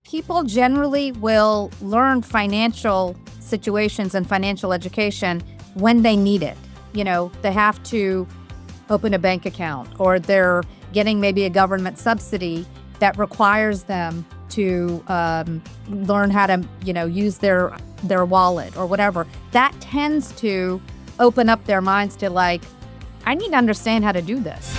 People generally will learn financial situations and financial education when they need it. They have to open a bank account, or they're getting maybe a government subsidy that requires them to learn how to, use their wallet or whatever. That tends to open up their minds to I need to understand how to do this.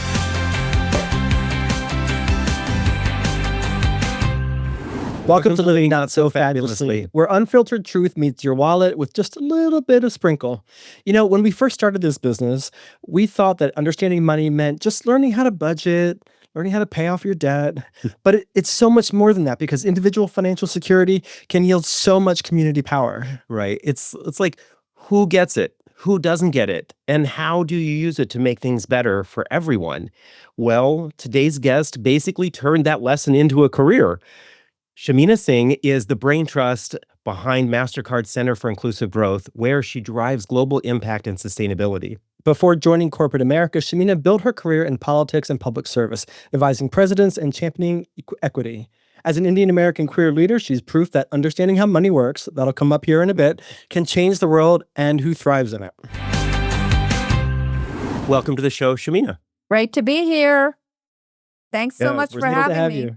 Welcome to Living Not So Fabulously, where unfiltered truth meets your wallet with just a little bit of sprinkle. When we first started this business, we thought that understanding money meant just learning how to budget, learning how to pay off your debt. But it's so much more than that, because individual financial security can yield so much community power. Right. It's like, who gets it? Who doesn't get it? And how do you use it to make things better for everyone? Well, today's guest basically turned that lesson into a career. Shamina Singh is the brain trust behind Mastercard Center for Inclusive Growth, where she drives global impact and sustainability. Before joining corporate America, Shamina built her career in politics and public service, advising presidents and championing equity. As an Indian American queer leader, she's proof that understanding how money works, that'll come up here in a bit, can change the world and who thrives in it. Welcome to the show, Shamina. Great to be here. Thanks so much for having me.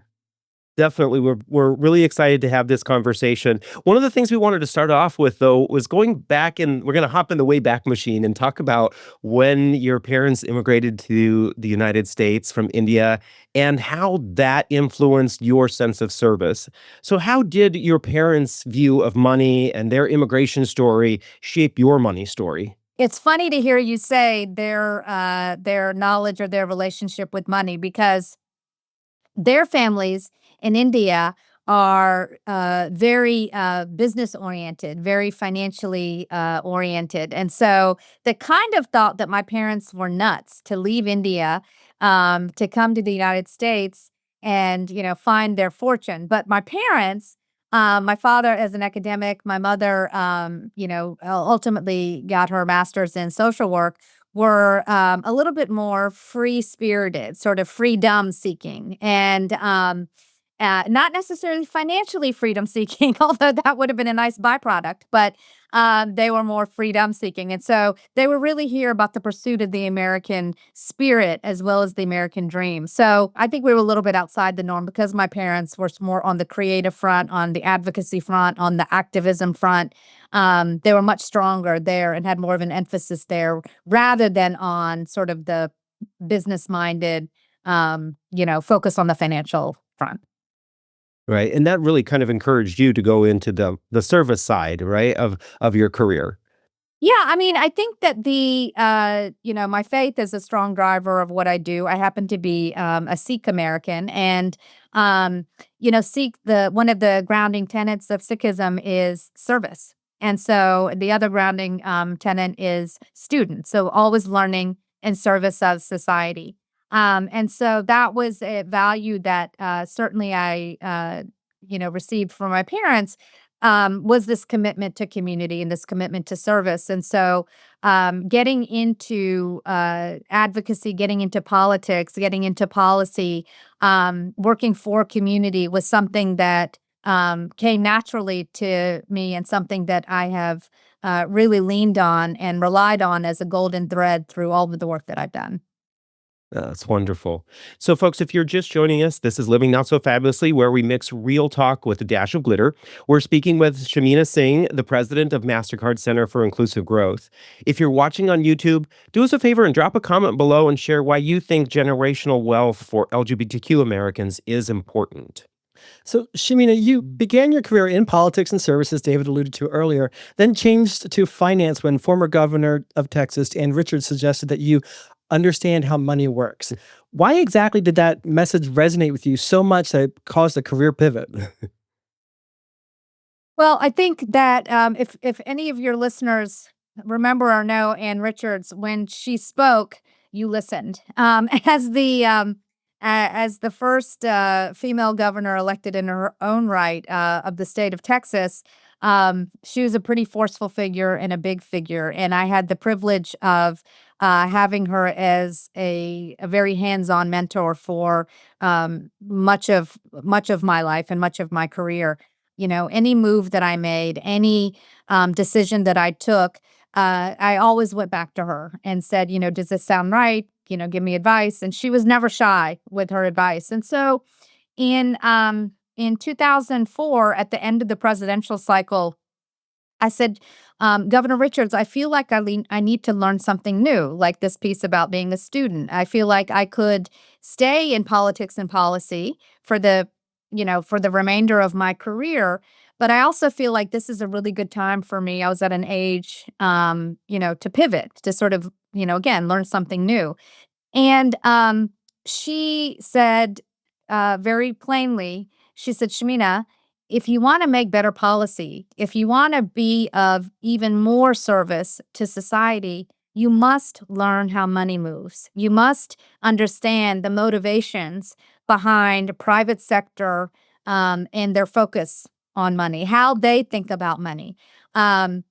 Definitely. We're really excited to have this conversation. One of the things we wanted to start off with, though, was going back, and we're going to hop in the Wayback Machine and talk about when your parents immigrated to the United States from India and how that influenced your sense of service. So how did your parents' view of money and their immigration story shape your money story? It's funny to hear you say their knowledge or their relationship with money, because their families in India are very business-oriented, very financially oriented. And so the kind of thought that my parents were nuts to leave India to come to the United States and, find their fortune. But my parents, my father as an academic, my mother, ultimately got her master's in social work, were a little bit more free-spirited, sort of freedom-seeking, and not necessarily financially freedom-seeking, although that would have been a nice byproduct, but they were more freedom-seeking. And so they were really here about the pursuit of the American spirit as well as the American dream. So I think we were a little bit outside the norm because my parents were more on the creative front, on the advocacy front, on the activism front. They were much stronger there and had more of an emphasis there rather than on sort of the business-minded, focus on the financial front. Right. And that really kind of encouraged you to go into the service side, right, of your career. Yeah, I mean, I think that my faith is a strong driver of what I do. I happen to be a Sikh American, and Sikh, one of the grounding tenets of Sikhism is service, and so the other grounding tenet is student. So always learning in service of society. And so that was a value that certainly I received from my parents, was this commitment to community and this commitment to service. And so getting into advocacy, getting into politics, getting into policy, working for community was something that came naturally to me, and something that I have really leaned on and relied on as a golden thread through all of the work that I've done. That's wonderful. So, folks, if you're just joining us, this is Living Not So Fabulously, where we mix real talk with a dash of glitter. We're speaking with Shamina Singh, the president of Mastercard Center for Inclusive Growth. If you're watching on YouTube, do us a favor and drop a comment below and share why you think generational wealth for LGBTQ Americans is important. So, Shamina, you began your career in politics and services, David alluded to earlier, then changed to finance when former governor of Texas, Dan Richards, suggested that you understand how money works. Why exactly did that message resonate with you so much that it caused a career pivot? Well, I think that if any of your listeners remember or know Ann Richards, when she spoke, you listened. As the first female governor elected in her own right of the state of Texas, She was a pretty forceful figure and a big figure, and I had the privilege of having her as a very hands-on mentor for much of my life and much of my career. Any move that I made, any decision that I took, I always went back to her and said, does this sound right? Give me advice. And she was never shy with her advice. And so in 2004, at the end of the presidential cycle, I said, Governor Richards, I feel like I need to learn something new, like this piece about being a student. I feel like I could stay in politics and policy for the remainder of my career, but I also feel like this is a really good time for me. I was at an age, to pivot, to sort of, again, learn something new. And she said very plainly, she said, Shamina, if you want to make better policy, if you want to be of even more service to society, you must learn how money moves. You must understand the motivations behind private sector and their focus on money, how they think about money, um,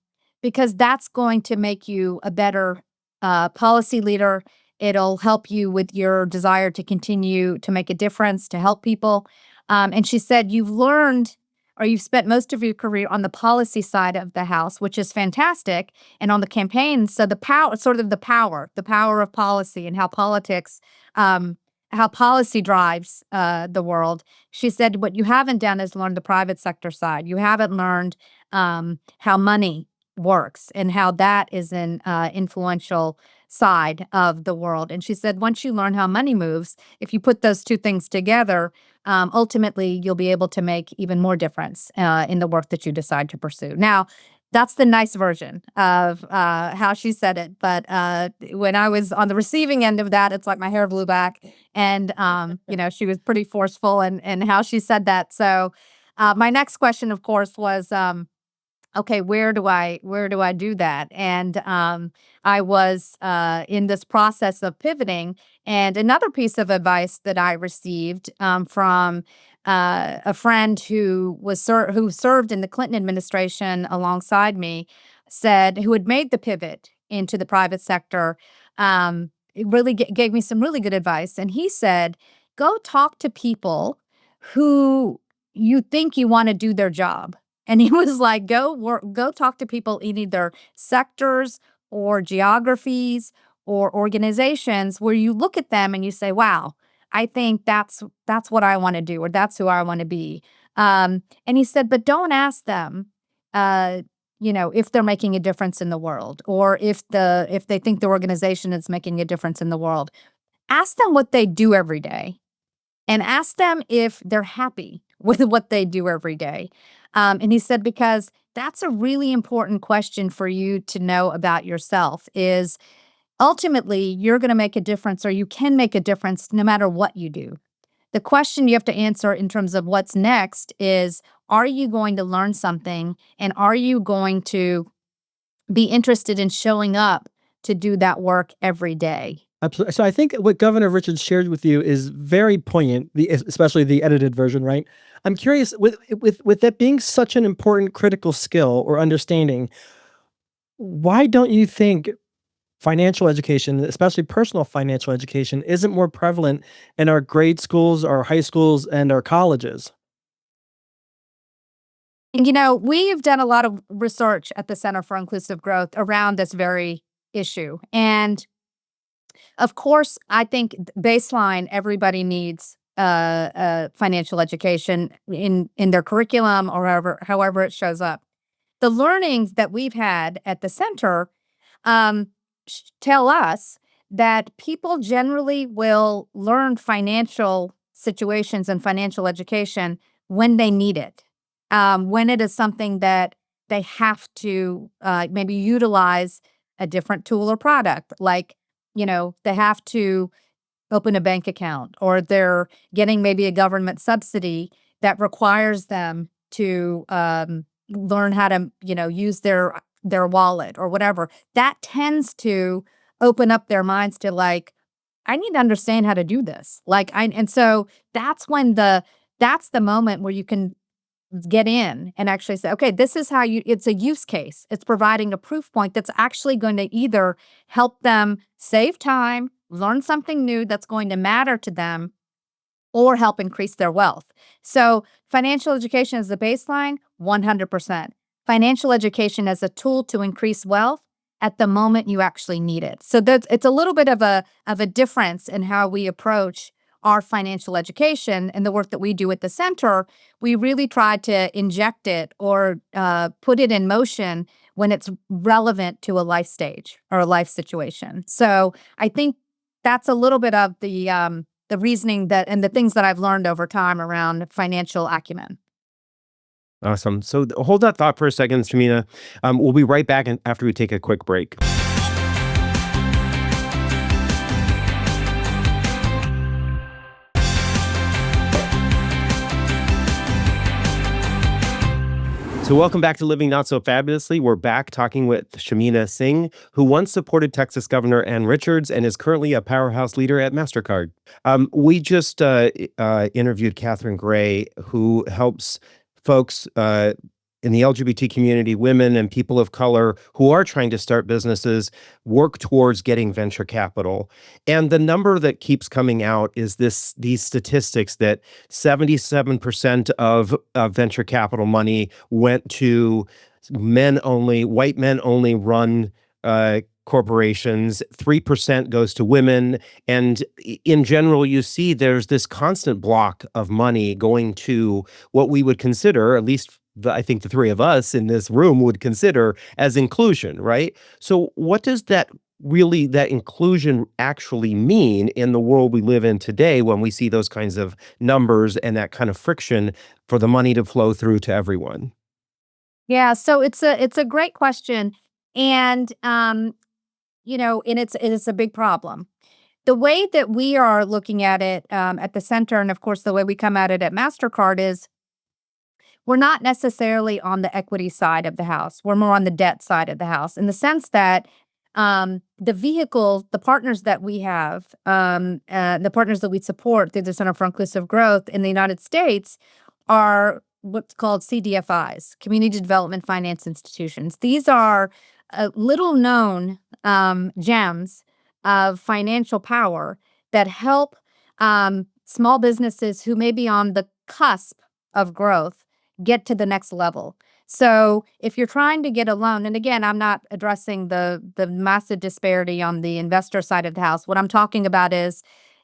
because that's going to make you a better policy leader. It'll help you with your desire to continue to make a difference, to help people. And she said, you've spent most of your career on the policy side of the house, which is fantastic, and on the campaign. So the power, sort of the power of policy and how policy drives the world. She said, what you haven't done is learn the private sector side. You haven't learned how money works and how that is an influential side of the world. And she said, once you learn how money moves, if you put those two things together, ultimately you'll be able to make even more difference in the work that you decide to pursue. Now, that's the nice version of how she said it. But when I was on the receiving end of that, it's like my hair blew back. And, she was pretty forceful in how she said that. So my next question, of course, was, okay, where do I do that? And I was in this process of pivoting, and another piece of advice that I received from a friend who served in the Clinton administration alongside me, who had made the pivot into the private sector. It really gave me some really good advice, and he said, "Go talk to people who you think you want to do their job." And he was like, go talk to people in either sectors or geographies or organizations where you look at them and you say, wow, I think that's what I want to do, or that's who I want to be. And he said, but don't ask them, if they're making a difference in the world, or if they think the organization is making a difference in the world. Ask them what they do every day, and ask them if they're happy with what they do every day. And he said, because that's a really important question for you to know about yourself, is ultimately you're going to make a difference, or you can make a difference no matter what you do. The question you have to answer in terms of what's next is, are you going to learn something, and are you going to be interested in showing up to do that work every day? Absolutely. So I think what Governor Richards shared with you is very poignant, especially the edited version, right? I'm curious, with that being such an important critical skill or understanding, why don't you think financial education, especially personal financial education, isn't more prevalent in our grade schools, our high schools, and our colleges? We've done a lot of research at the Center for Inclusive Growth around this very issue. And of course, I think baseline, everybody needs financial education in their curriculum, or however it shows up. The learnings that we've had at the center um, tell us that people generally will learn financial situations and financial education when they need it, when it is something that they have to maybe utilize a different tool or product, like they have to open a bank account, or they're getting maybe a government subsidy that requires them to learn how to, use their wallet or whatever. That tends to open up their minds to, like, I need to understand how to do this. And so that's the moment where you can get in and actually say, okay, this is how it's a use case. It's providing a proof point that's actually going to either help them save time, learn something new that's going to matter to them, or help increase their wealth. So financial education as the baseline, 100%. Financial education as a tool to increase wealth at the moment you actually need it. So it's a little bit of a difference in how we approach our financial education and the work that we do at the center. We really try to inject it or put it in motion when it's relevant to a life stage or a life situation. So I think that's a little bit of the reasoning that and the things that I've learned over time around financial acumen. Awesome. So hold that thought for a second, Shamina. We'll be right back after we take a quick break. So welcome back to Living Not So Fabulously. We're back talking with Shamina Singh, who once supported Texas Governor Ann Richards and is currently a powerhouse leader at Mastercard. We just interviewed Catherine Gray, who helps folks in the LGBT community, women and people of color who are trying to start businesses, work towards getting venture capital. And the number that keeps coming out is these statistics that 77% of venture capital money went to white men only run corporations, 3% goes to women. And in general, you see there's this constant block of money going to what we would consider, at least I think the three of us in this room would consider as inclusion, right? So what does that inclusion actually mean in the world we live in today when we see those kinds of numbers and that kind of friction for the money to flow through to everyone? Yeah, so it's a great question, and and it's a big problem. The way that we are looking at it at the center, and of course the way we come at it at Mastercard is we're not necessarily on the equity side of the house. We're more on the debt side of the house in the sense that the vehicles, the partners that we have, the partners that we support through the Center for Inclusive Growth in the United States are what's called CDFIs, Community Development Finance Institutions. These are little known gems of financial power that help small businesses who may be on the cusp of growth get to the next level. So if you're trying to get a loan, and again, I'm not addressing the massive disparity on the investor side of the house. What I'm talking about is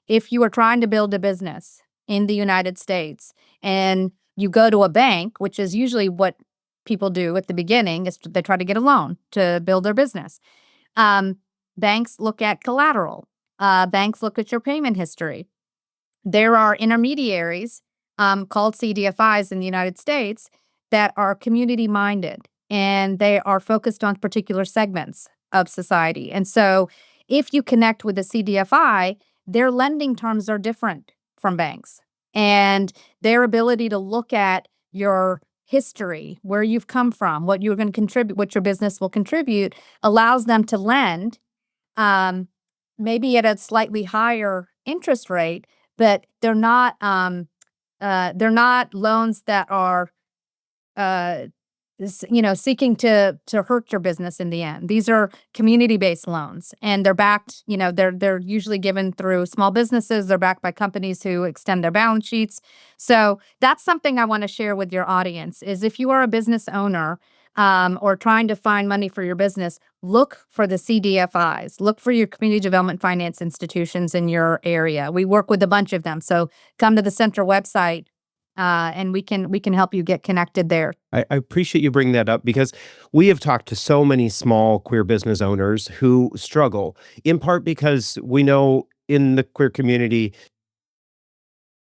if you are trying to build a business in the United States and you go to a bank, which is usually what people do at the beginning, is they try to get a loan to build their business. Banks look at collateral. Banks look at your payment history. There are intermediaries called CDFIs in the United States that are community minded and they are focused on particular segments of society. And so if you connect with a CDFI, their lending terms are different from banks, and their ability to look at your history, where you've come from, what you're going to contribute, what your business will contribute, allows them to lend maybe at a slightly higher interest rate, but they're not loans that are seeking to hurt your business in the end. These are community-based loans, and they're backed, they're usually given through small businesses. They're backed by companies who extend their balance sheets. So that's something I want to share with your audience is if you are a business owner or trying to find money for your business, look for the CDFIs. Look for your community development finance institutions in your area. We work with a bunch of them. So come to the center website and we can help you get connected there. I appreciate you bringing that up because we have talked to so many small queer business owners who struggle, in part because we know in the queer community,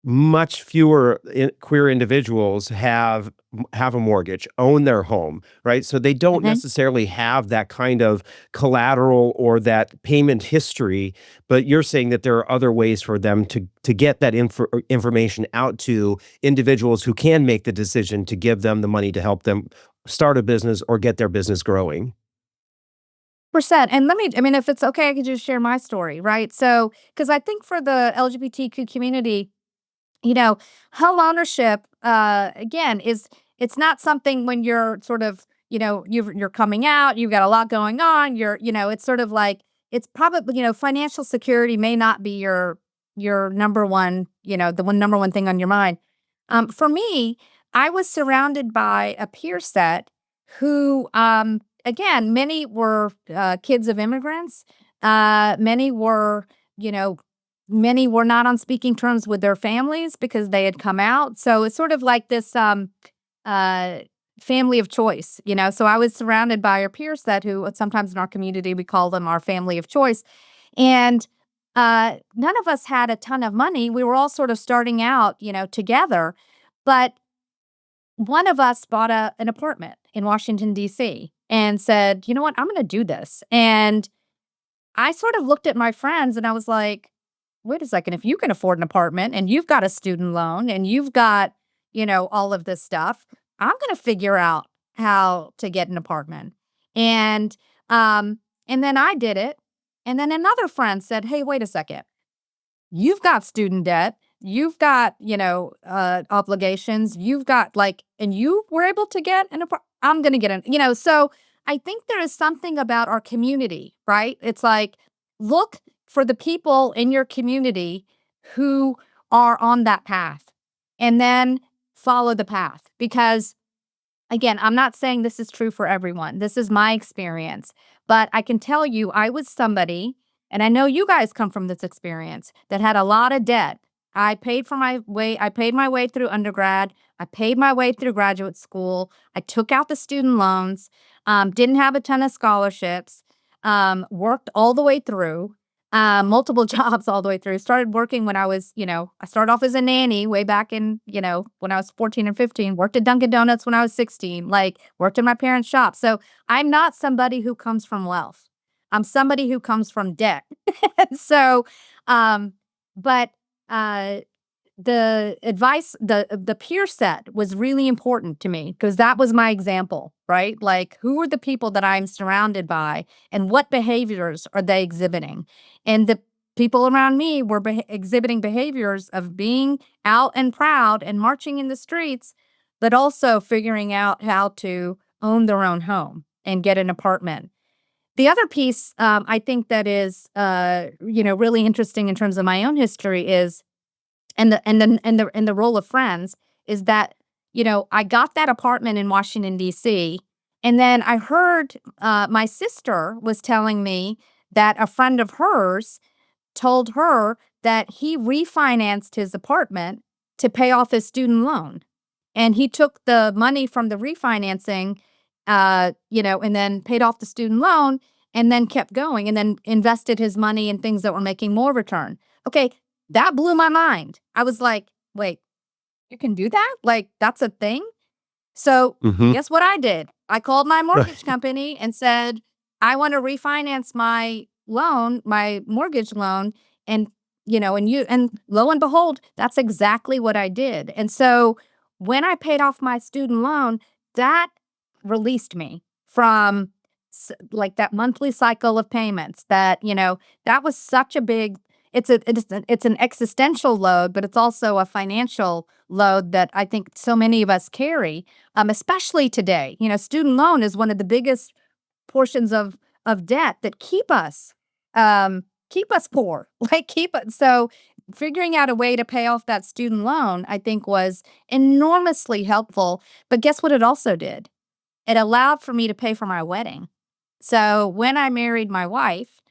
much fewer queer individuals have a mortgage, own their home, right? So they don't necessarily have that kind of collateral or that payment history, but you're saying that there are other ways for them to get that information out to individuals who can make the decision to give them the money to help them start a business or get their business growing. Percent. And if it's okay, I could just share my story, right? So, because I think for the LGBTQ community, home ownership, again, is it's not something when you're sort of, you're coming out, you've got a lot going on, it's sort of like, it's probably, financial security may not be your number one, number one thing on your mind. For me, I was surrounded by a peer set who, again, many were kids of immigrants. Many were, you know, many were not on speaking terms with their families because they had come out. So it's sort of like this uh, family of choice, So I was surrounded by a peer set who sometimes in our community we call them our family of choice. And none of us had a ton of money. We were all sort of starting out, together. But one of us bought an apartment in Washington, D.C. and said, you know what, I'm going to do this. And I sort of looked at my friends and I was like, wait a second, if you can afford an apartment and you've got a student loan and you've got, all of this stuff, I'm going to figure out how to get an apartment. And and then I did it. And then another friend said, hey, wait a second. You've got student debt. You've got, obligations. You've got and you were able to get an apartment. I'm going to get so I think there is something about our community, right? It's like, look for the people in your community who are on that path and then follow the path. Because again, I'm not saying this is true for everyone. This is my experience. But I can tell you, I was somebody, and I know you guys come from this experience, that had a lot of debt. I paid my way through undergrad. I paid my way through graduate school. I took out the student loans, didn't have a ton of scholarships, worked all the way through, multiple jobs all the way through. Started working when I was, I started off as a nanny way back in, when I was 14 and 15, worked at Dunkin' Donuts when I was 16, worked in my parents' shop. So I'm not somebody who comes from wealth. I'm somebody who comes from debt. So, but the advice, the peer set was really important to me because that was my example, right? Like, who are the people that I'm surrounded by and what behaviors are they exhibiting? And the people around me were exhibiting behaviors of being out and proud and marching in the streets, but also figuring out how to own their own home and get an apartment. The other piece I think that is, really interesting in terms of my own history is, and the role of friends is that, I got that apartment in Washington, D.C., and then I heard my sister was telling me that a friend of hers told her that he refinanced his apartment to pay off his student loan. And he took the money from the refinancing, and then paid off the student loan and then kept going and then invested his money in things that were making more return. Okay, that blew my mind. I was like, wait, you can do that? That's a thing? So Hmm. guess what I did? I called my mortgage company and said, I want to refinance my loan, my mortgage loan. And, and lo and behold, that's exactly what I did. And so when I paid off my student loan, that released me from that monthly cycle of payments that was such a big, it's an existential load, but it's also a financial load that I think so many of us carry, especially today. Student loan is one of the biggest portions of debt that keep us poor, keep us. So figuring out a way to pay off that student loan, I think, was enormously helpful. But guess what it also did? It allowed for me to pay for my wedding. So when I married my wife,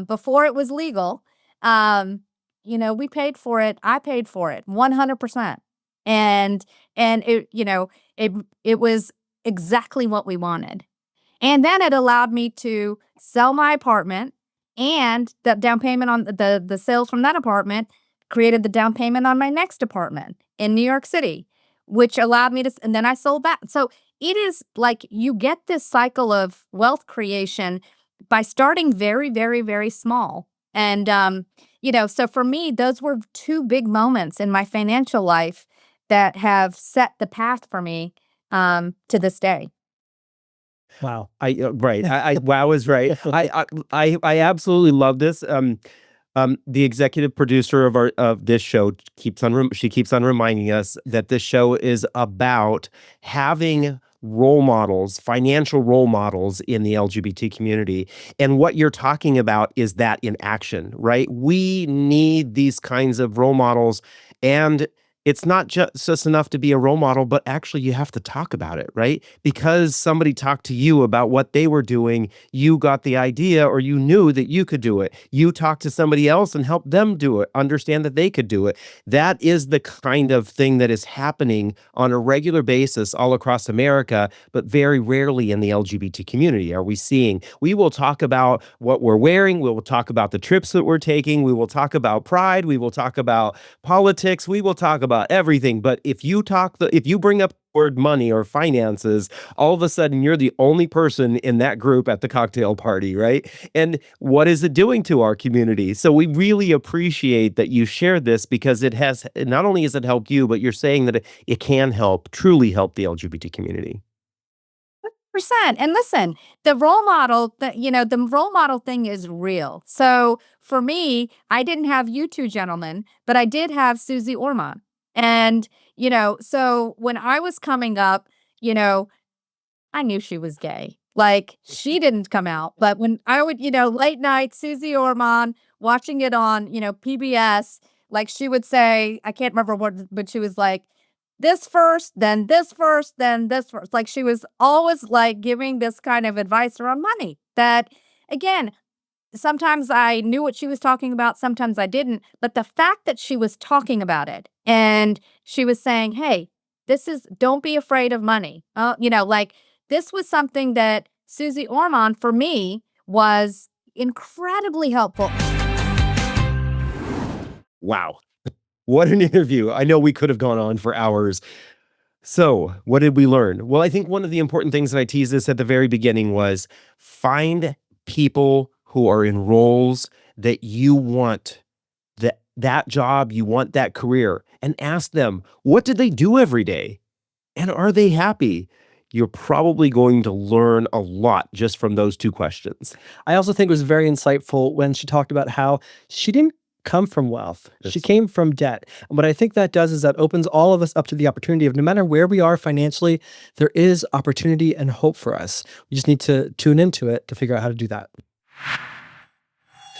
before it was legal, we paid for it. I paid for it 100%. And it was exactly what we wanted. And then it allowed me to sell my apartment, and the down payment on the sales from that apartment created the down payment on my next apartment in New York City, which allowed me to, and then I sold that. So it is like you get this cycle of wealth creation by starting very, very, very small. And, so for me, those were two big moments in my financial life that have set the path for me to this day. Wow. Right. Wow is right. I absolutely love this. The executive producer of this show keeps on reminding us that this show is about having role models, financial role models in the LGBT community. And what you're talking about is that in action, right? We need these kinds of role models, and it's not just enough to be a role model, but actually you have to talk about it, right? Because somebody talked to you about what they were doing, you got the idea, or you knew that you could do it. You talked to somebody else and helped them do it, understand that they could do it. That is the kind of thing that is happening on a regular basis all across America, but very rarely in the LGBT community are we seeing. We will talk about what we're wearing. We will talk about the trips that we're taking. We will talk about pride. We will talk about politics. We will talk about everything. But if you bring up the word money or finances, all of a sudden you're the only person in that group at the cocktail party, right? And what is it doing to our community? So we really appreciate that you shared this, because not only has it helped you, but you're saying that it can truly help the LGBT community. Percent. And listen, the role model, the role model thing is real. So for me, I didn't have you two gentlemen, but I did have Susie Orman. And, so when I was coming up, I knew she was gay. Like, she didn't come out. But when I would, late night, Susie Orman, watching it on, PBS, like she would say, I can't remember what, but she was like, this first, then this first, then this first. Like, she was always like giving this kind of advice around money that, again, sometimes I knew what she was talking about, sometimes I didn't. But the fact that she was talking about it and she was saying, hey, don't be afraid of money. Like, this was something that Susie Orman, for me, was incredibly helpful. Wow. What an interview. I know we could have gone on for hours. So what did we learn? Well, I think one of the important things that I teased this at the very beginning was find people who are in roles that you want, that job, you want that career, and ask them, what do they do every day? And are they happy? You're probably going to learn a lot just from those two questions. I also think it was very insightful when she talked about how she didn't come from wealth. She came from debt. And what I think that does is that opens all of us up to the opportunity of, no matter where we are financially, there is opportunity and hope for us. We just need to tune into it to figure out how to do that.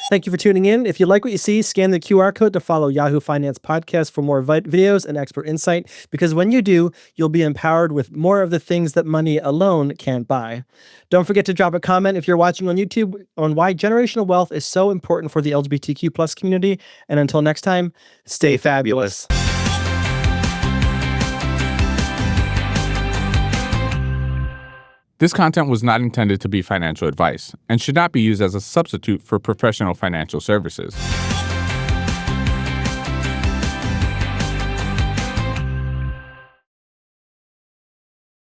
Thank you for tuning in. If you like what you see, scan the QR code to follow Yahoo Finance Podcast for more videos and expert insight, because when you do, you'll be empowered with more of the things that money alone can't buy. Don't forget to drop a comment if you're watching on YouTube on why generational wealth is so important for the LGBTQ plus community. And until next time, stay fabulous. This content was not intended to be financial advice and should not be used as a substitute for professional financial services.